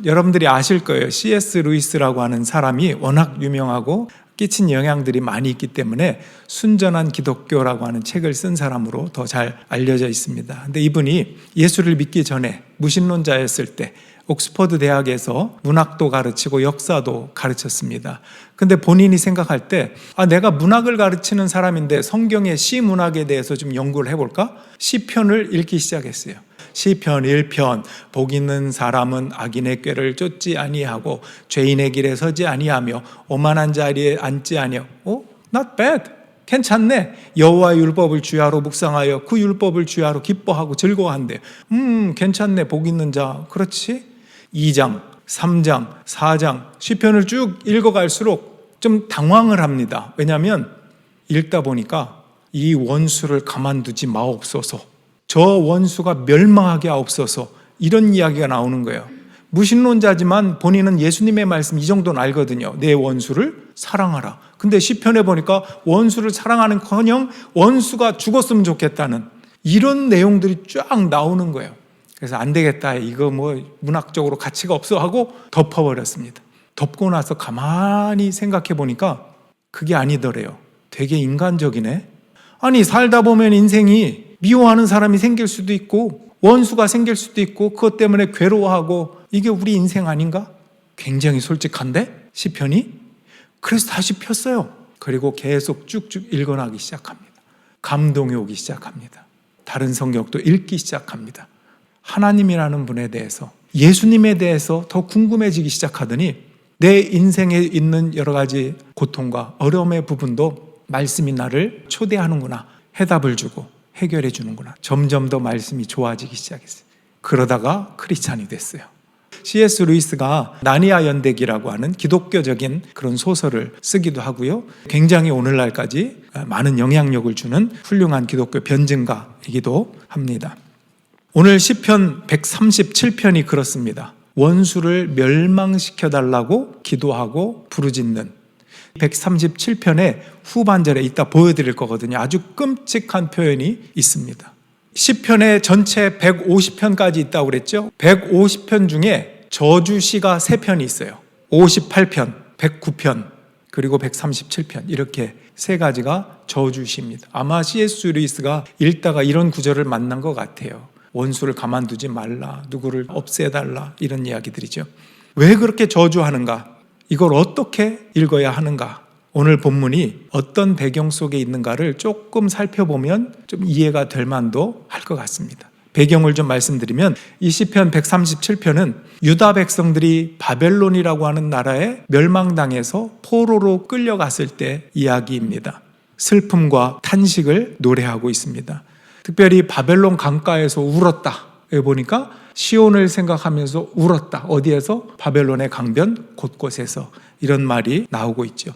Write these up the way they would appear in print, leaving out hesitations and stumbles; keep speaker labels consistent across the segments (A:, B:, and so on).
A: 여러분들이 아실 거예요. C.S. 루이스라고 하는 사람이 워낙 유명하고 끼친 영향들이 많이 있기 때문에 순전한 기독교라고 하는 책을 쓴 사람으로 더 잘 알려져 있습니다. 근데 이분이 예수를 믿기 전에 무신론자였을 때 옥스퍼드 대학에서 문학도 가르치고 역사도 가르쳤습니다. 근데 본인이 생각할 때 내가 문학을 가르치는 사람인데 성경의 시문학에 대해서 좀 연구를 해볼까? 시편을 읽기 시작했어요. 시편 1편 복 있는 사람은 악인의 꾀를 쫓지 아니하고 죄인의 길에 서지 아니하며 오만한 자리에 앉지 아니하고 not bad. 괜찮네. 여호와의 율법을 주야로 묵상하여 그 율법을 주야로 기뻐하고 즐거워한대. 괜찮네. 복 있는 자. 그렇지? 2장, 3장, 4장 시편을 쭉 읽어갈수록 좀 당황을 합니다. 왜냐하면 읽다 보니까 이 원수를 가만두지 마옵소서, 저 원수가 멸망하게 하옵소서, 이런 이야기가 나오는 거예요. 무신론자지만 본인은 예수님의 말씀 이 정도는 알거든요. 내 원수를 사랑하라. 근데 시편에 보니까 원수를 사랑하는커녕 원수가 죽었으면 좋겠다는 이런 내용들이 쫙 나오는 거예요. 그래서 안 되겠다, 이거 문학적으로 가치가 없어 하고 덮어버렸습니다. 덮고 나서 가만히 생각해 보니까 그게 아니더래요. 되게 인간적이네. 아니, 살다 보면 인생이 미워하는 사람이 생길 수도 있고 원수가 생길 수도 있고 그것 때문에 괴로워하고, 이게 우리 인생 아닌가? 굉장히 솔직한데 시편이? 그래서 다시 폈어요. 그리고 계속 쭉쭉 읽어나기 시작합니다. 감동이 오기 시작합니다. 다른 성경도 읽기 시작합니다. 하나님이라는 분에 대해서, 예수님에 대해서 더 궁금해지기 시작하더니 내 인생에 있는 여러 가지 고통과 어려움의 부분도 말씀이 나를 초대하는구나, 해답을 주고 해결해 주는구나. 점점 더 말씀이 좋아지기 시작했어요. 그러다가 크리스찬이 됐어요. C.S. 루이스가 나니아 연대기라고 하는 기독교적인 그런 소설을 쓰기도 하고요. 굉장히 오늘날까지 많은 영향력을 주는 훌륭한 기독교 변증가이기도 합니다. 오늘 시편 137편이 그렇습니다. 원수를 멸망시켜달라고 기도하고 부르짖는 137편의 후반절에 이따 보여드릴 거거든요. 아주 끔찍한 표현이 있습니다. 시편의 전체 150편까지 있다고 그랬죠. 150편 중에 저주시가 3편이 있어요. 58편, 109편, 그리고 137편, 이렇게 3가지가 저주시입니다. 아마 C.S. 루이스가 읽다가 이런 구절을 만난 것 같아요. 원수를 가만두지 말라, 누구를 없애달라, 이런 이야기들이죠. 왜 그렇게 저주하는가? 이걸 어떻게 읽어야 하는가? 오늘 본문이 어떤 배경 속에 있는가를 조금 살펴보면 좀 이해가 될 만도 할 것 같습니다. 배경을 좀 말씀드리면, 이 시편 137편은 유다 백성들이 바벨론이라고 하는 나라에 멸망당해서 포로로 끌려갔을 때 이야기입니다. 슬픔과 탄식을 노래하고 있습니다. 특별히 바벨론 강가에서 울었다. 여기 보니까 시온을 생각하면서 울었다. 어디에서? 바벨론의 강변 곳곳에서, 이런 말이 나오고 있죠.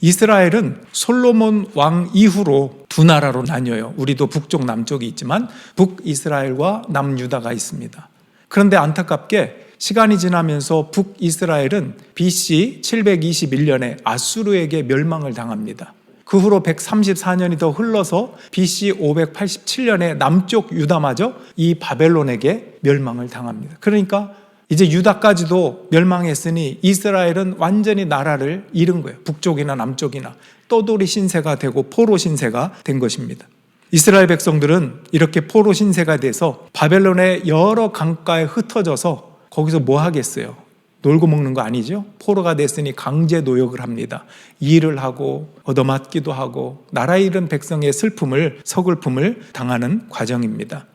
A: 이스라엘은 솔로몬 왕 이후로 2나라로 나뉘어요. 우리도 북쪽 남쪽이 있지만 북이스라엘과 남유다가 있습니다. 그런데 안타깝게 시간이 지나면서 북이스라엘은 BC 721년에 아수르에게 멸망을 당합니다. 그 후로 134년이 더 흘러서 BC 587년에 남쪽 유다마저 이 바벨론에게 멸망을 당합니다. 그러니까 이제 유다까지도 멸망했으니 이스라엘은 완전히 나라를 잃은 거예요. 북쪽이나 남쪽이나 떠돌이 신세가 되고 포로 신세가 된 것입니다. 이스라엘 백성들은 이렇게 포로 신세가 돼서 바벨론의 여러 강가에 흩어져서 거기서 뭐 하겠어요? 놀고 먹는 거 아니죠? 포로가 됐으니 강제 노역을 합니다. 일을 하고 얻어맞기도 하고 나라 잃은 백성의 슬픔을, 서글픔을 당하는 과정입니다.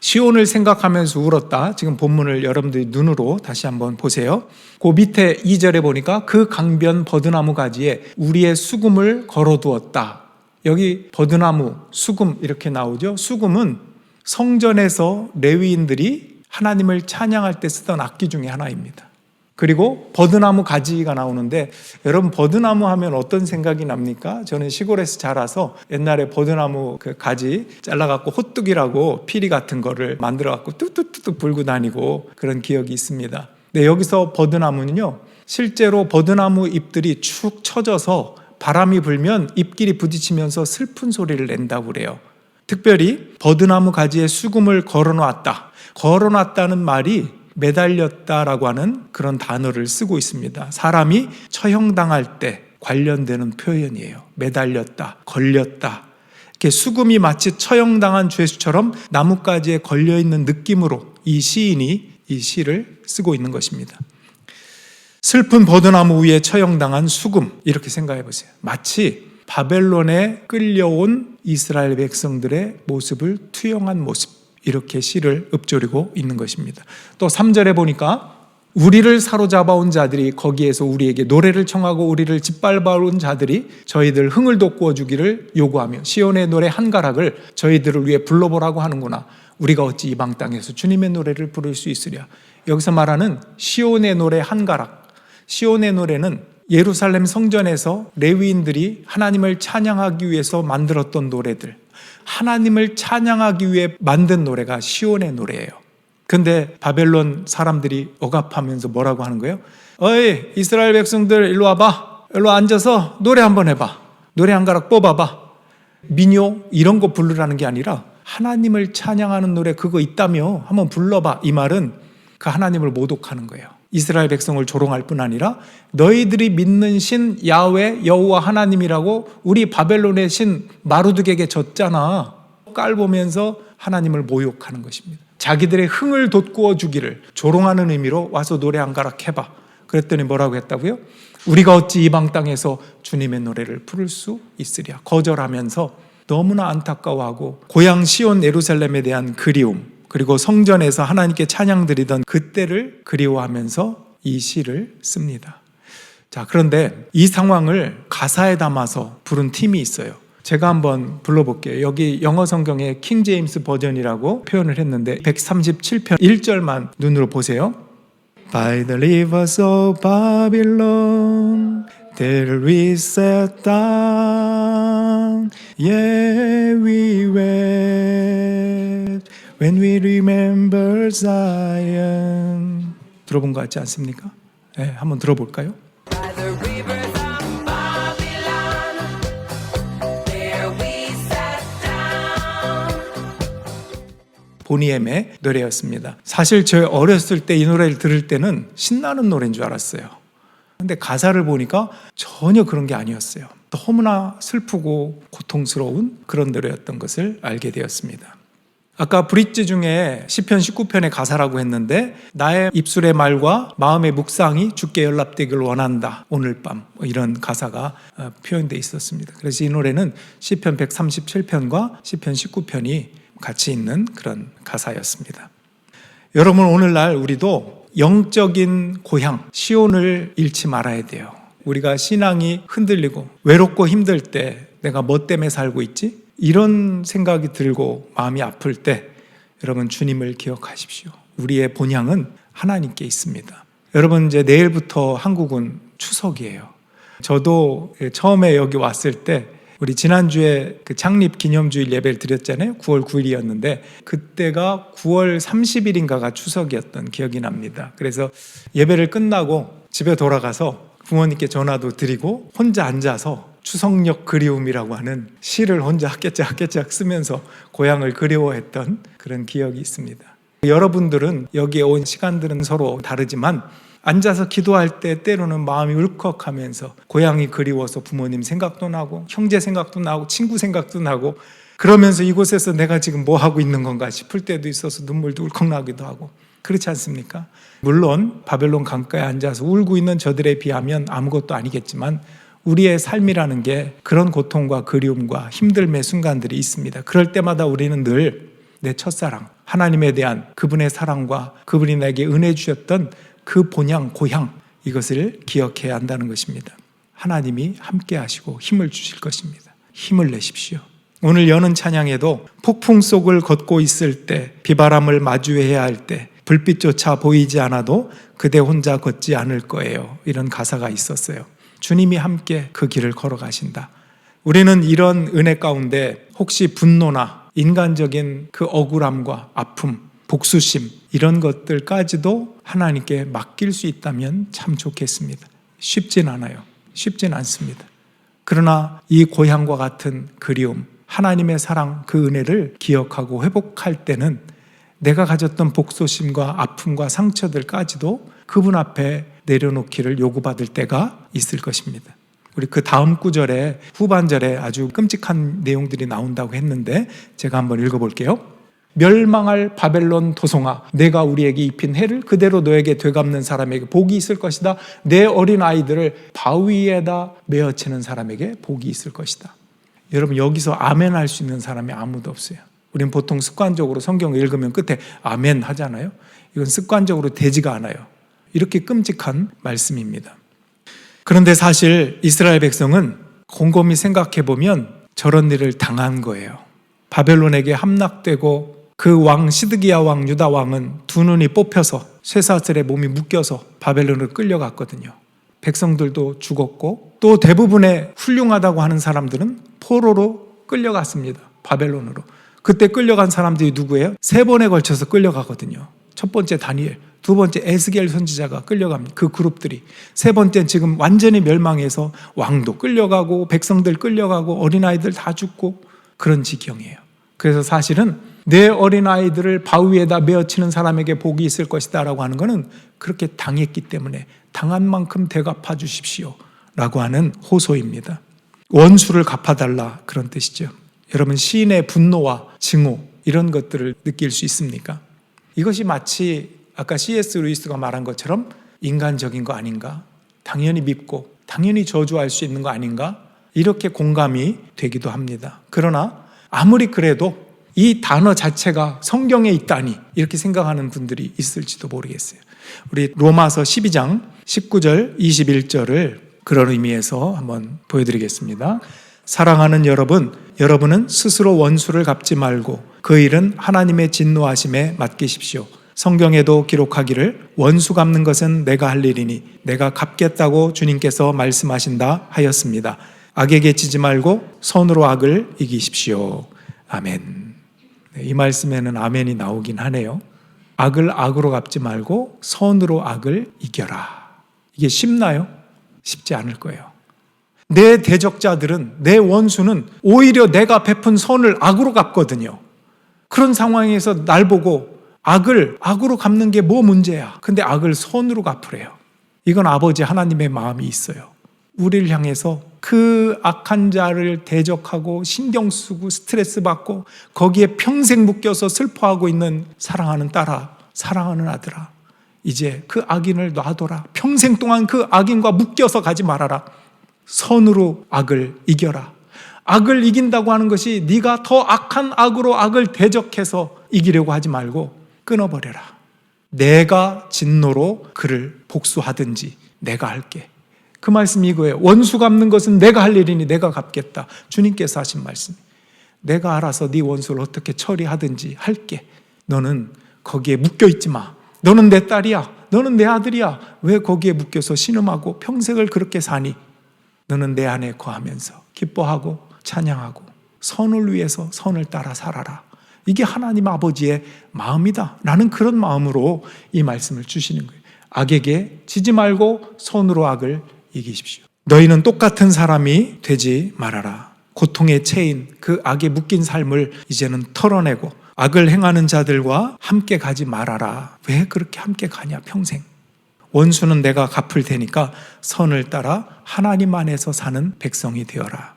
A: 시온을 생각하면서 울었다. 지금 본문을 여러분들이 눈으로 다시 한번 보세요. 그 밑에 2절에 보니까 그 강변 버드나무 가지에 우리의 수금을 걸어두었다. 여기 버드나무, 수금 이렇게 나오죠. 수금은 성전에서 레위인들이 하나님을 찬양할 때 쓰던 악기 중에 하나입니다. 그리고 버드나무 가지가 나오는데, 여러분 버드나무 하면 어떤 생각이 납니까? 저는 시골에서 자라서 옛날에 버드나무 그 가지 잘라갖고 호뚝이라고 피리 같은 거를 만들어갖고 뚝뚝뚝뚝 불고 다니고 그런 기억이 있습니다. 근데 여기서 버드나무는요, 실제로 버드나무 잎들이 축 처져서 바람이 불면 잎끼리 부딪히면서 슬픈 소리를 낸다고 그래요. 특별히 버드나무 가지에 수금을 걸어놨다. 걸어놨다는 말이 매달렸다라고 하는 그런 단어를 쓰고 있습니다. 사람이 처형당할 때 관련되는 표현이에요. 매달렸다, 걸렸다. 이렇게 수금이 마치 처형당한 죄수처럼 나뭇가지에 걸려있는 느낌으로 이 시인이 이 시를 쓰고 있는 것입니다. 슬픈 버드나무 위에 처형당한 수금, 이렇게 생각해 보세요. 마치 바벨론에 끌려온 이스라엘 백성들의 모습을 투영한 모습, 이렇게 시를 읊조리고 있는 것입니다. 또 3절에 보니까 우리를 사로잡아온 자들이, 거기에서 우리에게 노래를 청하고 우리를 짓밟아온 자들이 저희들 흥을 돋구어 주기를 요구하며 시온의 노래 한 가락을 저희들을 위해 불러보라고 하는구나. 우리가 어찌 이방 땅에서 주님의 노래를 부를 수 있으랴. 여기서 말하는 시온의 노래 한 가락, 시온의 노래는 예루살렘 성전에서 레위인들이 하나님을 찬양하기 위해서 만들었던 노래들, 하나님을 찬양하기 위해 만든 노래가 시온의 노래예요. 근데 바벨론 사람들이 억압하면서 뭐라고 하는 거예요? 어이, 이스라엘 백성들 일로 와봐. 일로 앉아서 노래 한번 해봐. 노래 한 가락 뽑아봐. 민요 이런 거 부르라는 게 아니라 하나님을 찬양하는 노래 그거 있다며 한번 불러봐. 이 말은 그 하나님을 모독하는 거예요. 이스라엘 백성을 조롱할 뿐 아니라 너희들이 믿는 신 야훼 여호와 하나님이라고 우리 바벨론의 신 마루드게게 졌잖아. 깔보면서 하나님을 모욕하는 것입니다. 자기들의 흥을 돋구어 주기를 조롱하는 의미로 와서 노래 한 가락 해봐. 그랬더니 뭐라고 했다고요? 우리가 어찌 이방 땅에서 주님의 노래를 부를 수 있으랴. 거절하면서 너무나 안타까워하고 고향 시온 예루살렘에 대한 그리움, 그리고 성전에서 하나님께 찬양 드리던 그때를 그리워하면서 이 시를 씁니다. 자, 그런데 이 상황을 가사에 담아서 부른 팀이 있어요. 제가 한번 불러볼게요. 여기 영어 성경에 킹 제임스 버전이라고 표현을 했는데 137편 1절만 눈으로 보세요. By the rivers of Babylon there we sat down, yeah we wept when we remember Zion. 들어본 것 같지 않습니까? 네, 한번 들어볼까요? 보니엠의 노래였습니다. 사실 저 어렸을 때 이 노래를 들을 때는 신나는 노래인 줄 알았어요. 근데 가사를 보니까 전혀 그런 게 아니었어요. 너무나 슬프고 고통스러운 그런 노래였던 것을 알게 되었습니다. 아까 브릿지 중에 시편 19편의 가사라고 했는데 나의 입술의 말과 마음의 묵상이 주께 연락되길 원한다. 오늘 밤 이런 가사가 표현되어 있었습니다. 그래서 이 노래는 시편 137편과 시편 19편이 같이 있는 그런 가사였습니다. 여러분, 오늘날 우리도 영적인 고향 시온을 잃지 말아야 돼요. 우리가 신앙이 흔들리고 외롭고 힘들 때 내가 뭐 때문에 살고 있지? 이런 생각이 들고 마음이 아플 때 여러분 주님을 기억하십시오. 우리의 본향은 하나님께 있습니다. 여러분, 이제 내일부터 한국은 추석이에요. 저도 처음에 여기 왔을 때 우리 지난주에 그 창립 기념주일 예배를 드렸잖아요. 9월 9일이었는데 그때가 9월 30일인가가 추석이었던 기억이 납니다. 그래서 예배를 끝나고 집에 돌아가서 부모님께 전화도 드리고 혼자 앉아서 추석역 그리움이라고 하는 시를 혼자 학개짝 쓰면서 고향을 그리워했던 그런 기억이 있습니다. 여러분들은 여기에 온 시간들은 서로 다르지만 앉아서 기도할 때 때로는 마음이 울컥하면서 고향이 그리워서 부모님 생각도 나고 형제 생각도 나고 친구 생각도 나고 그러면서 이곳에서 내가 지금 뭐 하고 있는 건가 싶을 때도 있어서 눈물도 울컥 나기도 하고 그렇지 않습니까? 물론 바벨론 강가에 앉아서 울고 있는 저들에 비하면 아무것도 아니겠지만 우리의 삶이라는 게 그런 고통과 그리움과 힘듦의 순간들이 있습니다. 그럴 때마다 우리는 늘 내 첫사랑, 하나님에 대한 그분의 사랑과 그분이 나에게 은혜 주셨던 그 본향, 고향, 이것을 기억해야 한다는 것입니다. 하나님이 함께 하시고 힘을 주실 것입니다. 힘을 내십시오. 오늘 여는 찬양에도 폭풍 속을 걷고 있을 때, 비바람을 마주해야 할 때, 불빛조차 보이지 않아도 그대 혼자 걷지 않을 거예요. 이런 가사가 있었어요. 주님이 함께 그 길을 걸어가신다. 우리는 이런 은혜 가운데 혹시 분노나 인간적인 그 억울함과 아픔, 복수심 이런 것들까지도 하나님께 맡길 수 있다면 참 좋겠습니다. 쉽진 않아요. 쉽진 않습니다. 그러나 이 고향과 같은 그리움, 하나님의 사랑, 그 은혜를 기억하고 회복할 때는 내가 가졌던 복소심과 아픔과 상처들까지도 그분 앞에 내려놓기를 요구받을 때가 있을 것입니다. 우리 그 다음 구절에 후반절에 아주 끔찍한 내용들이 나온다고 했는데 제가 한번 읽어볼게요. 멸망할 바벨론 도성아, 내가 우리에게 입힌 해를 그대로 너에게 되갚는 사람에게 복이 있을 것이다. 내 어린 아이들을 바위에다 메어치는 사람에게 복이 있을 것이다. 여러분, 여기서 아멘 할 수 있는 사람이 아무도 없어요. 우리는 보통 습관적으로 성경을 읽으면 끝에 아멘 하잖아요. 이건 습관적으로 되지가 않아요. 이렇게 끔찍한 말씀입니다. 그런데 사실 이스라엘 백성은 곰곰이 생각해 보면 저런 일을 당한 거예요. 바벨론에게 함락되고 그 왕 시드기야 왕 유다 왕은 두 눈이 뽑혀서 쇠사슬에 몸이 묶여서 바벨론으로 끌려갔거든요. 백성들도 죽었고 또 대부분의 훌륭하다고 하는 사람들은 포로로 끌려갔습니다. 바벨론으로. 그때 끌려간 사람들이 누구예요? 3번에 걸쳐서 끌려가거든요. 첫 번째 다니엘, 두 번째 에스겔 선지자가 끌려갑니다. 그 그룹들이. 세 번째는 지금 완전히 멸망해서 왕도 끌려가고 백성들 끌려가고 어린아이들 다 죽고 그런 지경이에요. 그래서 사실은 내 어린아이들을 바위에다 메어치는 사람에게 복이 있을 것이다 라고 하는 것은 그렇게 당했기 때문에 당한 만큼 되갚아 주십시오 라고 하는 호소입니다. 원수를 갚아달라, 그런 뜻이죠. 여러분, 시인의 분노와 증오 이런 것들을 느낄 수 있습니까? 이것이 마치 아까 C.S. 루이스가 말한 것처럼 인간적인 거 아닌가? 당연히 밉고 당연히 저주할 수 있는 거 아닌가? 이렇게 공감이 되기도 합니다. 그러나 아무리 그래도 이 단어 자체가 성경에 있다니 이렇게 생각하는 분들이 있을지도 모르겠어요. 우리 로마서 12장 19절 21절을 그런 의미에서 한번 보여드리겠습니다. 사랑하는 여러분, 여러분은 스스로 원수를 갚지 말고 그 일은 하나님의 진노하심에 맡기십시오. 성경에도 기록하기를 원수 갚는 것은 내가 할 일이니 내가 갚겠다고 주님께서 말씀하신다 하였습니다. 악에게 지지 말고 선으로 악을 이기십시오. 아멘. 이 말씀에는 아멘이 나오긴 하네요. 악을 악으로 갚지 말고 선으로 악을 이겨라. 이게 쉽나요? 쉽지 않을 거예요. 내 대적자들은, 내 원수는 오히려 내가 베푼 선을 악으로 갚거든요. 그런 상황에서 날 보고 악을 악으로 갚는 게 뭐 문제야? 근데 악을 선으로 갚으래요. 이건 아버지 하나님의 마음이 있어요. 우리를 향해서 그 악한 자를 대적하고 신경 쓰고 스트레스 받고 거기에 평생 묶여서 슬퍼하고 있는 사랑하는 딸아, 사랑하는 아들아, 이제 그 악인을 놔둬라. 평생 동안 그 악인과 묶여서 가지 말아라. 선으로 악을 이겨라. 악을 이긴다고 하는 것이 네가 더 악한 악으로 악을 대적해서 이기려고 하지 말고 끊어버려라. 내가 진노로 그를 복수하든지 내가 할게. 그 말씀이 이거예요. 원수 갚는 것은 내가 할 일이니 내가 갚겠다. 주님께서 하신 말씀. 내가 알아서 네 원수를 어떻게 처리하든지 할게. 너는 거기에 묶여있지 마. 너는 내 딸이야. 너는 내 아들이야. 왜 거기에 묶여서 신음하고 평생을 그렇게 사니? 너는 내 안에 거하면서 기뻐하고 찬양하고 선을 위해서 선을 따라 살아라. 이게 하나님 아버지의 마음이다 라는 그런 마음으로 이 말씀을 주시는 거예요. 악에게 지지 말고 선으로 악을 이기십시오. 너희는 똑같은 사람이 되지 말아라. 고통의 체인, 그 악에 묶인 삶을 이제는 털어내고 악을 행하는 자들과 함께 가지 말아라. 왜 그렇게 함께 가냐? 평생. 원수는 내가 갚을 테니까 선을 따라 하나님 안에서 사는 백성이 되어라.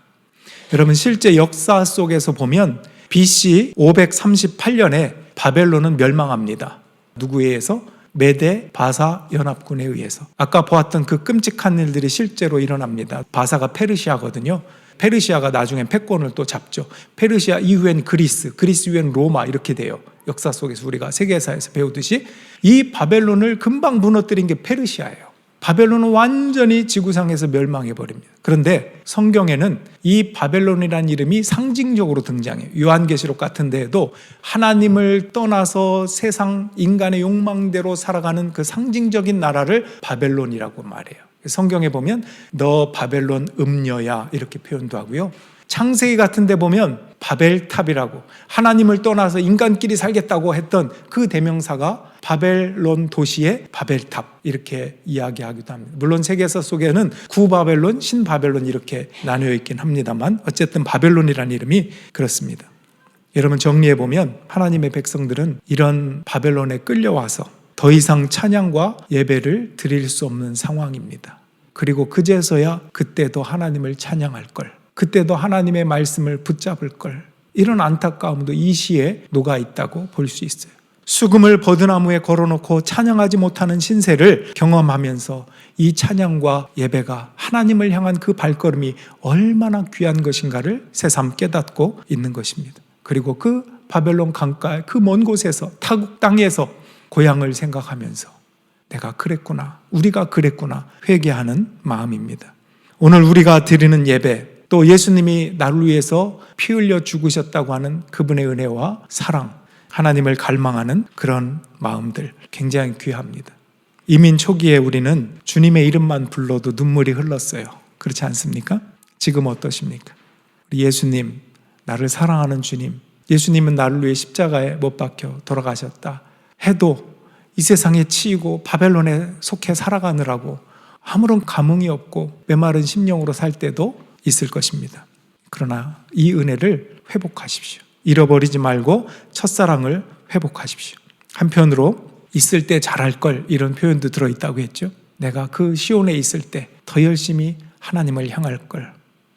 A: 여러분, 실제 역사 속에서 보면 BC 538년에 바벨론은 멸망합니다. 누구에 의해서? 메데 바사 연합군에 의해서. 아까 보았던 그 끔찍한 일들이 실제로 일어납니다. 바사가 페르시아거든요. 페르시아가 나중엔 패권을 또 잡죠. 페르시아 이후엔 그리스 이후엔 로마 이렇게 돼요. 역사 속에서 우리가 세계사에서 배우듯이 이 바벨론을 금방 무너뜨린 게 페르시아예요. 바벨론은 완전히 지구상에서 멸망해버립니다. 그런데 성경에는 이 바벨론이라는 이름이 상징적으로 등장해요. 요한계시록 같은 데에도 하나님을 떠나서 세상 인간의 욕망대로 살아가는 그 상징적인 나라를 바벨론이라고 말해요. 성경에 보면 너 바벨론 음녀야 이렇게 표현도 하고요. 창세기 같은 데 보면 바벨탑이라고 하나님을 떠나서 인간끼리 살겠다고 했던 그 대명사가 바벨론 도시의 바벨탑 이렇게 이야기하기도 합니다. 물론 세계사 속에는 구바벨론, 신바벨론 이렇게 나뉘어 있긴 합니다만 어쨌든 바벨론이라는 이름이 그렇습니다. 여러분 정리해보면 하나님의 백성들은 이런 바벨론에 끌려와서 더 이상 찬양과 예배를 드릴 수 없는 상황입니다. 그리고 그제서야 그때도 하나님을 찬양할 걸, 그때도 하나님의 말씀을 붙잡을 걸, 이런 안타까움도 이 시에 녹아 있다고 볼 수 있어요. 수금을 버드나무에 걸어놓고 찬양하지 못하는 신세를 경험하면서 이 찬양과 예배가 하나님을 향한 그 발걸음이 얼마나 귀한 것인가를 새삼 깨닫고 있는 것입니다. 그리고 그 바벨론 강가의 그 먼 곳에서, 타국 땅에서 고향을 생각하면서 내가 그랬구나, 우리가 그랬구나 회개하는 마음입니다. 오늘 우리가 드리는 예배, 또 예수님이 나를 위해서 피 흘려 죽으셨다고 하는 그분의 은혜와 사랑, 하나님을 갈망하는 그런 마음들 굉장히 귀합니다. 이민 초기에 우리는 주님의 이름만 불러도 눈물이 흘렀어요. 그렇지 않습니까? 지금 어떠십니까? 우리 예수님, 나를 사랑하는 주님, 예수님은 나를 위해 십자가에 못 박혀 돌아가셨다 해도 이 세상에 치이고 바벨론에 속해 살아가느라고 아무런 감흥이 없고 메마른 심령으로 살 때도 있을 것입니다. 그러나 이 은혜를 회복하십시오. 잃어버리지 말고 첫사랑을 회복하십시오. 한편으로 있을 때 잘할 걸, 이런 표현도 들어있다고 했죠. 내가 그 시온에 있을 때 더 열심히 하나님을 향할 걸.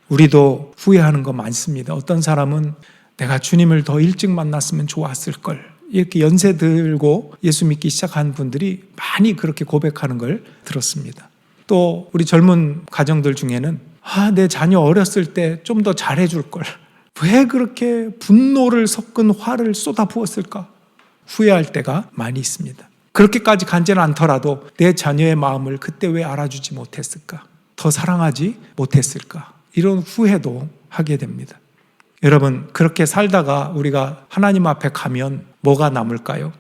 A: 우리도 후회하는 거 많습니다. 어떤 사람은 내가 주님을 더 일찍 만났으면 좋았을 걸, 이렇게 연세 들고 예수 믿기 시작한 분들이 많이 그렇게 고백하는 걸 들었습니다. 또 우리 젊은 가정들 중에는 내 자녀 어렸을 때 좀 더 잘해줄 걸, 왜 그렇게 분노를 섞은 화를 쏟아부었을까? 후회할 때가 많이 있습니다. 그렇게까지 간지는 않더라도 내 자녀의 마음을 그때 왜 알아주지 못했을까? 더 사랑하지 못했을까? 이런 후회도 하게 됩니다. 여러분, 그렇게 살다가 우리가 하나님 앞에 가면 뭐가 남을까요?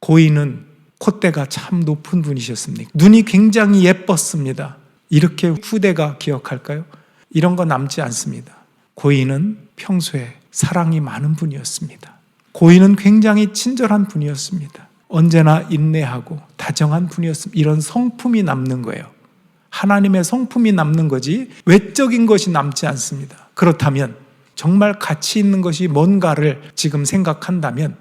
A: 고인은 콧대가 참 높은 분이셨습니까? 눈이 굉장히 예뻤습니다. 이렇게 후대가 기억할까요? 이런 거 남지 않습니다. 고인은 평소에 사랑이 많은 분이었습니다. 고인은 굉장히 친절한 분이었습니다. 언제나 인내하고 다정한 분이었습니다. 이런 성품이 남는 거예요. 하나님의 성품이 남는 거지 외적인 것이 남지 않습니다. 그렇다면 정말 가치 있는 것이 뭔가를 지금 생각한다면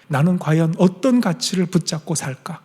A: 나는 과연 어떤 가치를 붙잡고 살까?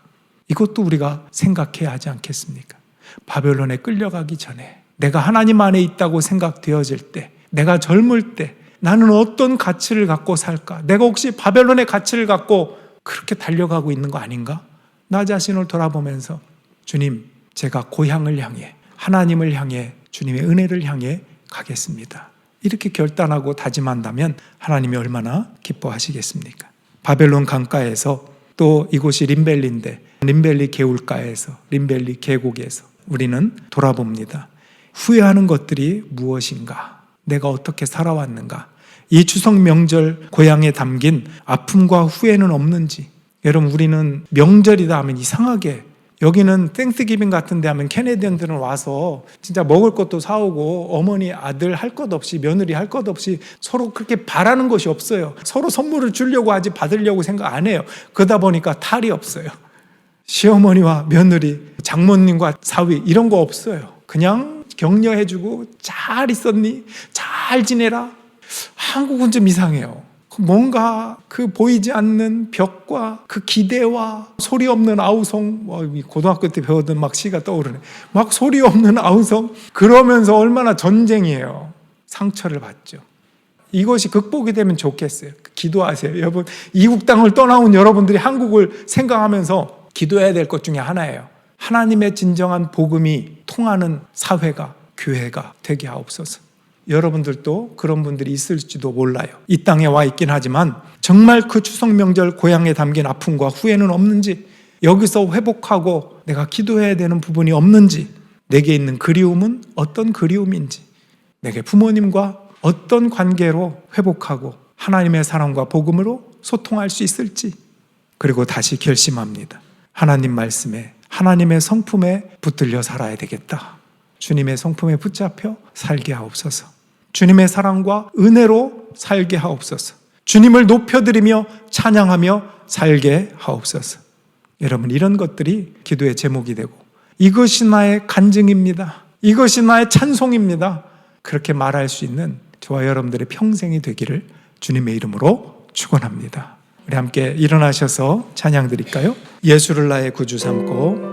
A: 이것도 우리가 생각해야 하지 않겠습니까? 바벨론에 끌려가기 전에 내가 하나님 안에 있다고 생각되어질 때, 내가 젊을 때 나는 어떤 가치를 갖고 살까? 내가 혹시 바벨론의 가치를 갖고 그렇게 달려가고 있는 거 아닌가? 나 자신을 돌아보면서 주님, 제가 고향을 향해, 하나님을 향해, 주님의 은혜를 향해 가겠습니다. 이렇게 결단하고 다짐한다면 하나님이 얼마나 기뻐하시겠습니까? 바벨론 강가에서, 또 이곳이 림벨리인데 림벨리 개울가에서, 림벨리 계곡에서 우리는 돌아봅니다. 후회하는 것들이 무엇인가? 내가 어떻게 살아왔는가? 이 추석 명절 고향에 담긴 아픔과 후회는 없는지. 여러분, 우리는 명절이다 하면 이상하게, 여기는 땡스기빙 같은 데 하면 캐네디언들은 와서 진짜 먹을 것도 사오고 어머니 아들 할 것 없이, 며느리 할 것 없이 서로 그렇게 바라는 것이 없어요. 서로 선물을 주려고 하지 받으려고 생각 안 해요. 그러다 보니까 탈이 없어요. 시어머니와 며느리, 장모님과 사위 이런 거 없어요. 그냥 격려해주고 잘 있었니? 잘 지내라. 한국은 좀 이상해요. 뭔가 그 보이지 않는 벽과 그 기대와 소리 없는 아우성, 고등학교 때 배우던 막 시가 떠오르네. 막 소리 없는 아우성, 그러면서 얼마나 전쟁이에요. 상처를 받죠. 이것이 극복이 되면 좋겠어요. 기도하세요. 여러분, 이국 땅을 떠나온 여러분들이 한국을 생각하면서 기도해야 될 것 중에 하나예요. 하나님의 진정한 복음이 통하는 사회가, 교회가 되게 하옵소서. 여러분들도 그런 분들이 있을지도 몰라요. 이 땅에 와 있긴 하지만 정말 그 추석 명절 고향에 담긴 아픔과 후회는 없는지, 여기서 회복하고 내가 기도해야 되는 부분이 없는지, 내게 있는 그리움은 어떤 그리움인지, 내게 부모님과 어떤 관계로 회복하고 하나님의 사랑과 복음으로 소통할 수 있을지, 그리고 다시 결심합니다. 하나님 말씀에, 하나님의 성품에 붙들려 살아야 되겠다. 주님의 성품에 붙잡혀 살게 하옵소서. 주님의 사랑과 은혜로 살게 하옵소서. 주님을 높여드리며 찬양하며 살게 하옵소서. 여러분, 이런 것들이 기도의 제목이 되고, 이것이 나의 간증입니다, 이것이 나의 찬송입니다, 그렇게 말할 수 있는 저와 여러분들의 평생이 되기를 주님의 이름으로 축원합니다. 우리 함께 일어나셔서 찬양 드릴까요? 예수를 나의 구주 삼고